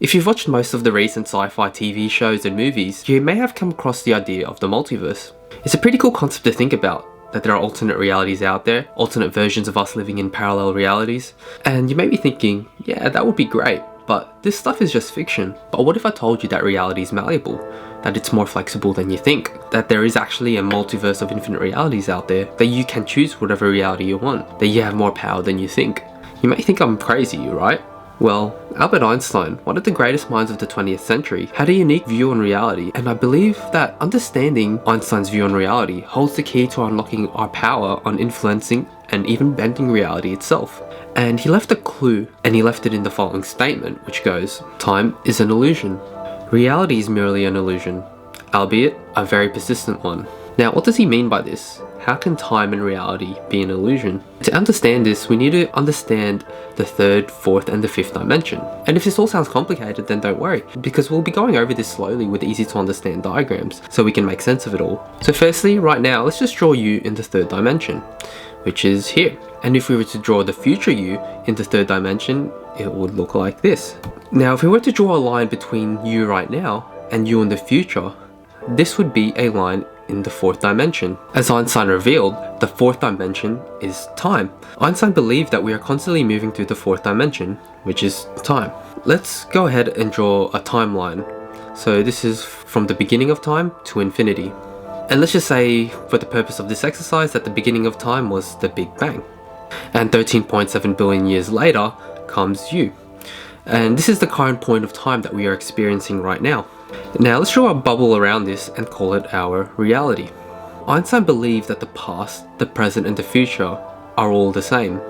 If you've watched most of the recent sci-fi TV shows and movies, you may have come across the idea of the multiverse. It's a pretty cool concept to think about, that there are alternate realities out there, alternate versions of us living in parallel realities. And you may be thinking, yeah, that would be great, but this stuff is just fiction. But what if I told you that reality is malleable? That it's more flexible than you think? That there is actually a multiverse of infinite realities out there? That you can choose whatever reality you want? That you have more power than you think? You may think I'm crazy, right? Well, Albert Einstein, one of the greatest minds of the 20th century, had a unique view on reality, and I believe that understanding Einstein's view on reality holds the key to unlocking our power on influencing and even bending reality itself. And he left a clue, and he left it in the following statement, which goes, "Time is an illusion. Reality is merely an illusion, albeit a very persistent one." Now, what does he mean by this? How can time and reality be an illusion? To understand this, we need to understand the third, fourth, and the fifth dimension. And if this all sounds complicated, then don't worry, because we'll be going over this slowly with easy to understand diagrams, so we can make sense of it all. So firstly, right now, let's just draw you in the third dimension, which is here. And if we were to draw the future you in the third dimension, it would look like this. Now, if we were to draw a line between you right now and you in the future, this would be a line in the fourth dimension. As Einstein revealed, the fourth dimension is time. Einstein believed that we are constantly moving through the fourth dimension, which is time. Let's go ahead and draw a timeline. So this is from the beginning of time to infinity. And let's just say, for the purpose of this exercise, that the beginning of time was the Big Bang. And 13.7 billion years later comes you. And this is the current point of time that we are experiencing right now. Now let's draw a bubble around this and call it our reality. Einstein believed that the past, the present, and the future are all the same.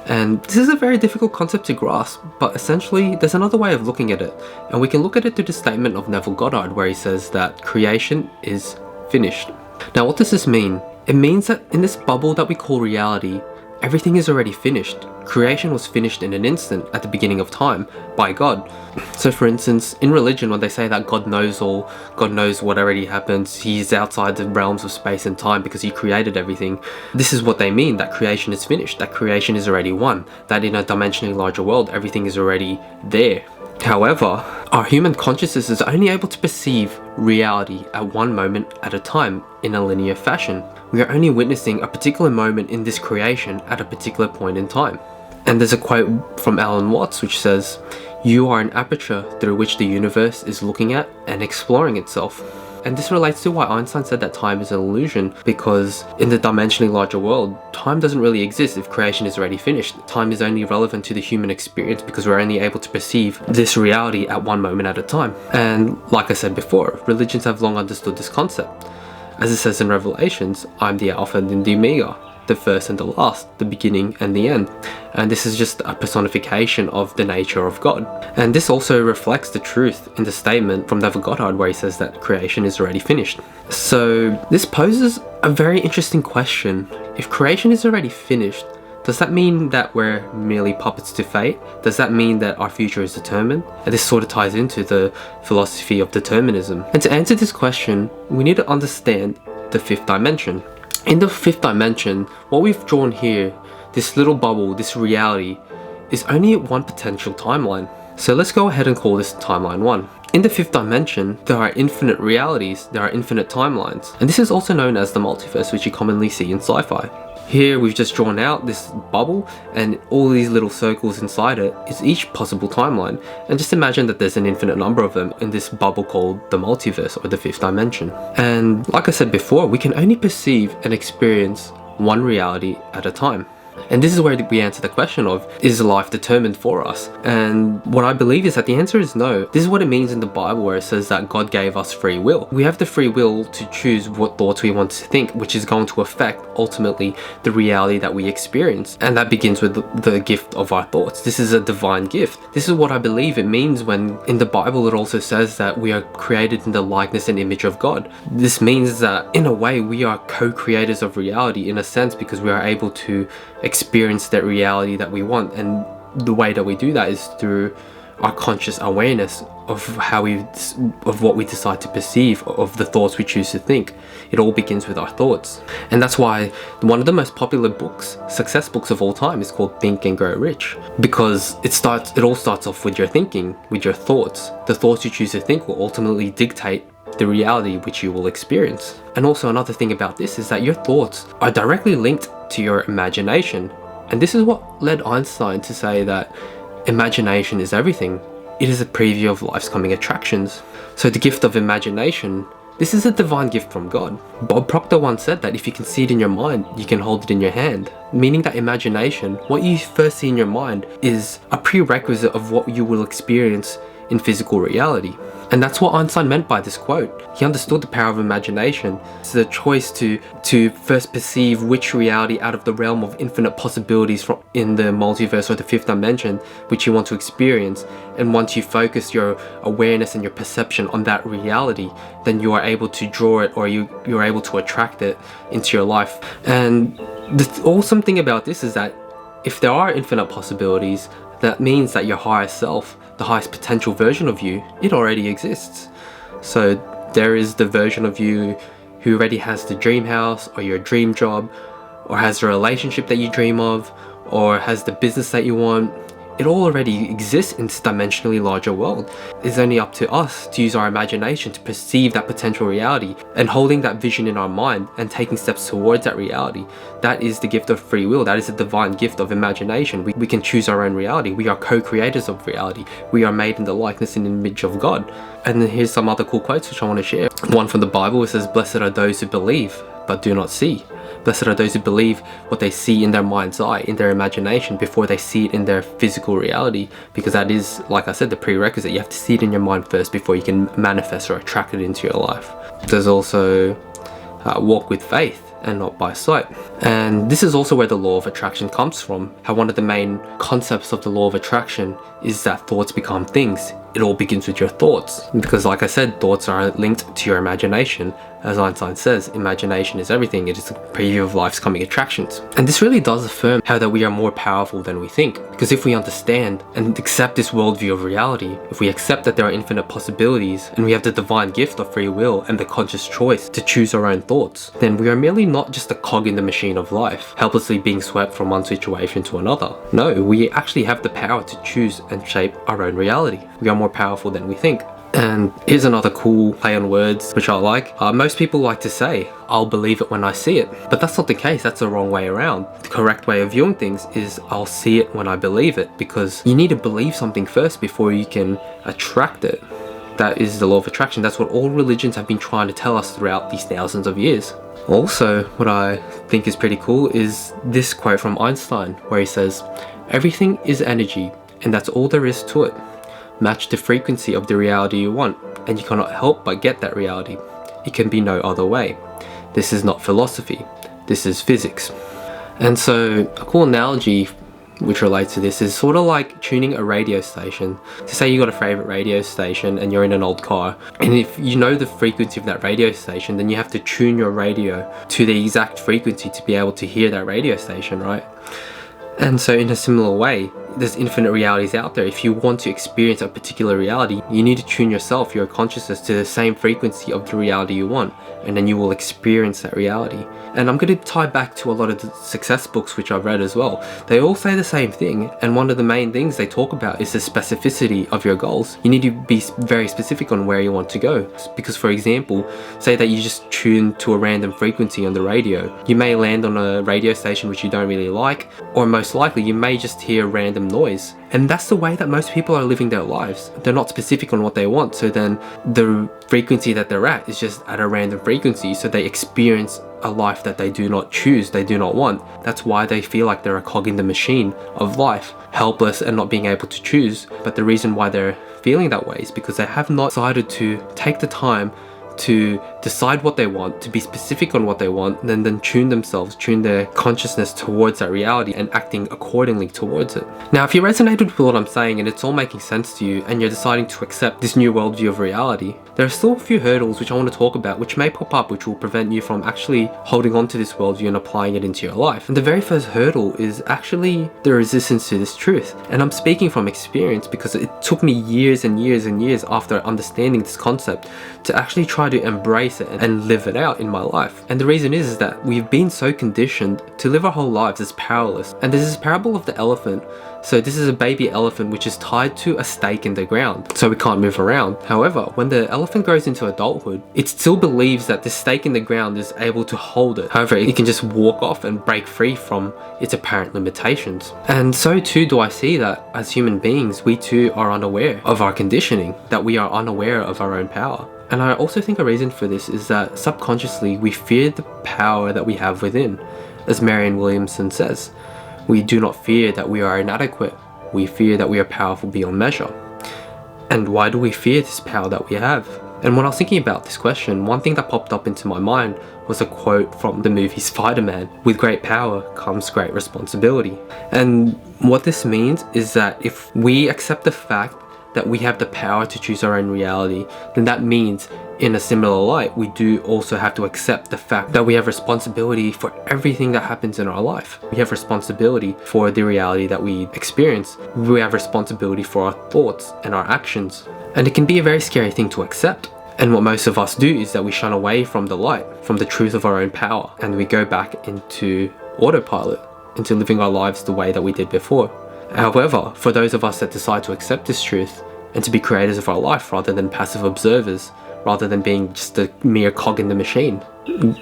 And this is a very difficult concept to grasp, but essentially there's another way of looking at it. And we can look at it through the statement of Neville Goddard, where he says that creation is finished. Now what does this mean? It means that in this bubble that we call reality, everything is already finished. Creation was finished in an instant at the beginning of time by God. So for instance, in religion, when they say that God knows all, God knows what already happened, he's outside the realms of space and time because he created everything, this is what they mean, that creation is finished, that creation is already one, that in a dimensionally larger world, everything is already there. However, our human consciousness is only able to perceive reality at one moment at a time in a linear fashion. We are only witnessing a particular moment in this creation at a particular point in time. And there's a quote from Alan Watts which says, "You are an aperture through which the universe is looking at and exploring itself." And this relates to why Einstein said that time is an illusion, because in the dimensionally larger world, time doesn't really exist if creation is already finished. Time is only relevant to the human experience because we're only able to perceive this reality at one moment at a time. And like I said before, religions have long understood this concept. As it says in Revelations, "I'm the Alpha and the Omega, the first and the last, the beginning and the end." And this is just a personification of the nature of God. And this also reflects the truth in the statement from Neville Goddard, where he says that creation is already finished. So this poses a very interesting question. If creation is already finished, does that mean that we're merely puppets to fate? Does that mean that our future is determined? And this sort of ties into the philosophy of determinism. And to answer this question, we need to understand the fifth dimension. In the fifth dimension, what we've drawn here, this little bubble, this reality, is only one potential timeline. So let's go ahead and call this timeline 1. In the fifth dimension, there are infinite realities, there are infinite timelines. And this is also known as the multiverse, which you commonly see in sci-fi. Here we've just drawn out this bubble, and all these little circles inside it is each possible timeline. And just imagine that there's an infinite number of them in this bubble called the multiverse, or the fifth dimension. And like I said before, we can only perceive and experience one reality at a time. And this is where we answer the question of, is life determined for us? And what I believe is that the answer is no. This is what it means in the Bible, where it says that God gave us free will. We have the free will to choose what thoughts we want to think, which is going to affect ultimately the reality that we experience. And that begins with the gift of our thoughts. This is a divine gift. This is what I believe it means when in the Bible it also says that we are created in the likeness and image of God. This means that in a way we are co-creators of reality in a sense, because we are able to experience that reality that we want. And the way that we do that is through our conscious awareness of what we decide to perceive, of the thoughts we choose to think. It all begins with our thoughts. And that's why one of the most popular books, success books of all time, is called Think and Grow Rich, because it all starts off with your thinking, with your thoughts. The thoughts you choose to think will ultimately dictate the reality which you will experience. And also another thing about this is that your thoughts are directly linked to your imagination. And this is what led Einstein to say that imagination is everything. It is a preview of life's coming attractions. So the gift of imagination, this is a divine gift from God. Bob Proctor once said that if you can see it in your mind, you can hold it in your hand. Meaning that imagination, what you first see in your mind, is a prerequisite of what you will experience in physical reality. And that's what Einstein meant by this quote. He understood the power of imagination. It's the choice to first perceive which reality out of the realm of infinite possibilities in the multiverse or the fifth dimension which you want to experience. And once you focus your awareness and your perception on that reality, then you are able to draw it, or you're able to attract it into your life. And the awesome thing about this is that if there are infinite possibilities, that means that your higher self, the highest potential version of you, it already exists. So there is the version of you who already has the dream house, or your dream job, or has the relationship that you dream of, or has the business that you want. It all already exists in this dimensionally larger world. It's only up to us to use our imagination to perceive that potential reality, and holding that vision in our mind and taking steps towards that reality. That is the gift of free will. That is the divine gift of imagination. We can choose our own reality. We are co-creators of reality. We are made in the likeness and image of God. And then here's some other cool quotes which I want to share. One from the Bible, it says, "Blessed are those who believe but do not see. Blessed are those who believe what they see in their mind's eye, in their imagination, before they see it in their physical reality." Because that is, like I said, the prerequisite. You have to see it in your mind first before you can manifest or attract it into your life. There's also walk with faith and not by sight. And this is also where the law of attraction comes from. How one of the main concepts of the law of attraction is that thoughts become things. It all begins with your thoughts. Because like I said, thoughts are linked to your imagination. As Einstein says, imagination is everything. It is a preview of life's coming attractions. And this really does affirm how that we are more powerful than we think. Because if we understand and accept this worldview of reality, if we accept that there are infinite possibilities, and we have the divine gift of free will and the conscious choice to choose our own thoughts, then we are merely not just a cog in the machine of life, helplessly being swept from one situation to another. No, we actually have the power to choose and shape our own reality. We are more powerful than we think. And here's another cool play on words which I like. Most people like to say, "I'll believe it when I see it." But that's not the case. That's the wrong way around. The correct way of viewing things is, "I'll see it when I believe it," because you need to believe something first before you can attract it. That is the law of attraction. That's what all religions have been trying to tell us throughout these thousands of years. Also, what I think is pretty cool is this quote from Einstein, where he says, "Everything is energy, and that's all there is to it. Match the frequency of the reality you want, and you cannot help but get that reality. It can be no other way. This is not philosophy. This is physics." And so a cool analogy which relates to this is sort of like tuning a radio station. So say you got a favorite radio station and you're in an old car, and if you know the frequency of that radio station, then you have to tune your radio to the exact frequency to be able to hear that radio station, right? And so in a similar way, there's infinite realities out there. If you want to experience a particular reality, you need to tune yourself, your consciousness, to the same frequency of the reality you want, and then you will experience that reality. And I'm going to tie back to a lot of the success books which I've read as well. They all say the same thing, and one of the main things they talk about is the specificity of your goals. You need to be very specific on where you want to go. Because for example, say that you just tune to a random frequency on the radio. You may land on a radio station which you don't really like, or most likely you may just hear random noise. And that's the way that most people are living their lives. They're not specific on what they want, so then the frequency that they're at is just at a random frequency, so they experience a life that they do not choose, they do not want. That's why they feel like they're a cog in the machine of life, helpless and not being able to choose. But the reason why they're feeling that way is because they have not decided to take the time to decide what they want, to be specific on what they want, and then tune their consciousness towards that reality and acting accordingly towards it. Now, if you resonated with what I'm saying and it's all making sense to you and you're deciding to accept this new worldview of reality, there are still a few hurdles which I want to talk about, which may pop up, which will prevent you from actually holding on to this worldview and applying it into your life. And the very first hurdle is actually the resistance to this truth. And I'm speaking from experience because it took me years and years and years after understanding this concept to actually try to embrace it and live it out in my life. And the reason is that we've been so conditioned to live our whole lives as powerless. And there's this parable of the elephant. So this is a baby elephant which is tied to a stake in the ground, so it can't move around. However, when the elephant grows into adulthood, it still believes that the stake in the ground is able to hold it. However, it can just walk off and break free from its apparent limitations. And so too do I see that as human beings, we too are unaware of our conditioning, that we are unaware of our own power. And I also think a reason for this is that subconsciously we fear the power that we have within. As Marianne Williamson says, we do not fear that we are inadequate. We fear that we are powerful beyond measure. And why do we fear this power that we have? And when I was thinking about this question, one thing that popped up into my mind was a quote from the movie Spider-Man. With great power comes great responsibility. And what this means is that if we accept the fact that we have the power to choose our own reality, then that means in a similar light, we do also have to accept the fact that we have responsibility for everything that happens in our life. We have responsibility for the reality that we experience. We have responsibility for our thoughts and our actions. And it can be a very scary thing to accept. And what most of us do is that we shun away from the light, from the truth of our own power, and we go back into autopilot, into living our lives the way that we did before. However, for those of us that decide to accept this truth and to be creators of our life rather than passive observers, rather than being just a mere cog in the machine,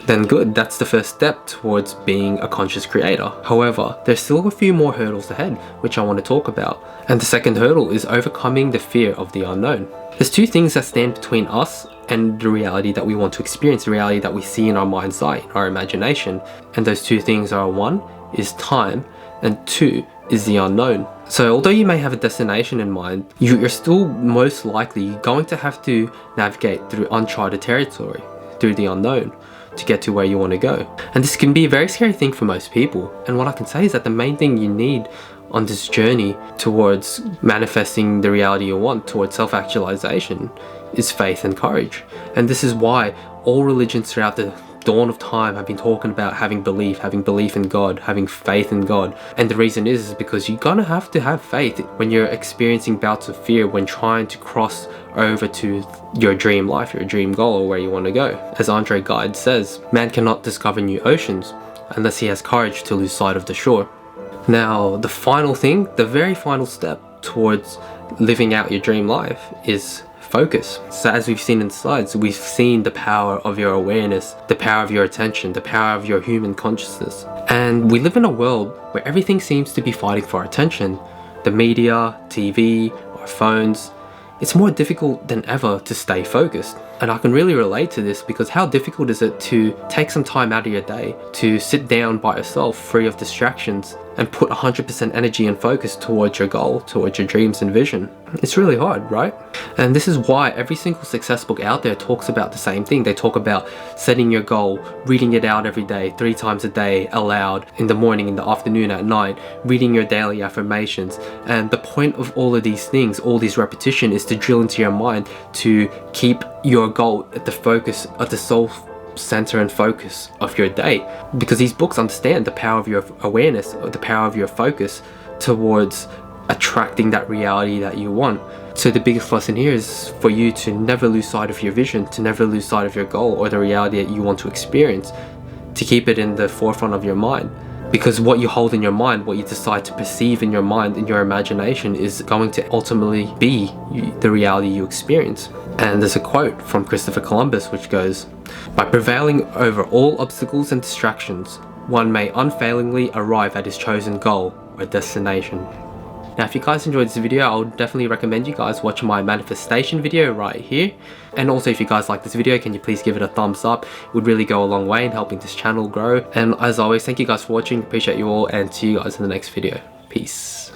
then good, that's the first step towards being a conscious creator. However, there's still a few more hurdles ahead, which I want to talk about. And the second hurdle is overcoming the fear of the unknown. There's two things that stand between us and the reality that we want to experience, the reality that we see in our mind's eye, our imagination. And those two things are, one is time, and two is the unknown. So although you may have a destination in mind, you're still most likely going to have to navigate through uncharted territory, through the unknown, to get to where you want to go. And this can be a very scary thing for most people. And what I can say is that the main thing you need on this journey towards manifesting the reality you want, towards self-actualization, is faith and courage. And this is why all religions throughout the dawn of time have been talking about having belief in God, having faith in God. And the reason is because you're gonna have to have faith when you're experiencing bouts of fear, when trying to cross over to your dream life, your dream goal, or where you want to go. As Andre Gide says, man cannot discover new oceans unless he has courage to lose sight of the shore. Now, the final thing, the very final step towards living out your dream life is focus. So as we've seen in the slides, we've seen the power of your awareness, the power of your attention, the power of your human consciousness. And we live in a world where everything seems to be fighting for our attention. The media, TV, our phones. It's more difficult than ever to stay focused. And I can really relate to this because how difficult is it to take some time out of your day to sit down by yourself free of distractions and put 100% energy and focus towards your goal, towards your dreams and vision. It's really hard, right? And this is why every single success book out there talks about the same thing. They talk about setting your goal, reading it out every day, 3 times a day aloud, in the morning, in the afternoon, at night, reading your daily affirmations. And the point of all of these things, all these repetition, is to drill into your mind to keep your goal at the focus, at the sole center and focus of your day, because these books understand the power of your awareness, or the power of your focus towards attracting that reality that you want. So the biggest lesson here is for you to never lose sight of your vision, to never lose sight of your goal or the reality that you want to experience, to keep it in the forefront of your mind. Because what you hold in your mind, what you decide to perceive in your mind, in your imagination, is going to ultimately be the reality you experience. And there's a quote from Christopher Columbus which goes, "By prevailing over all obstacles and distractions, one may unfailingly arrive at his chosen goal or destination." Now, if you guys enjoyed this video, I would definitely recommend you guys watch my manifestation video right here. And also, if you guys like this video, can you please give it a thumbs up? It would really go a long way in helping this channel grow. And as always, thank you guys for watching. Appreciate you all, and see you guys in the next video. Peace.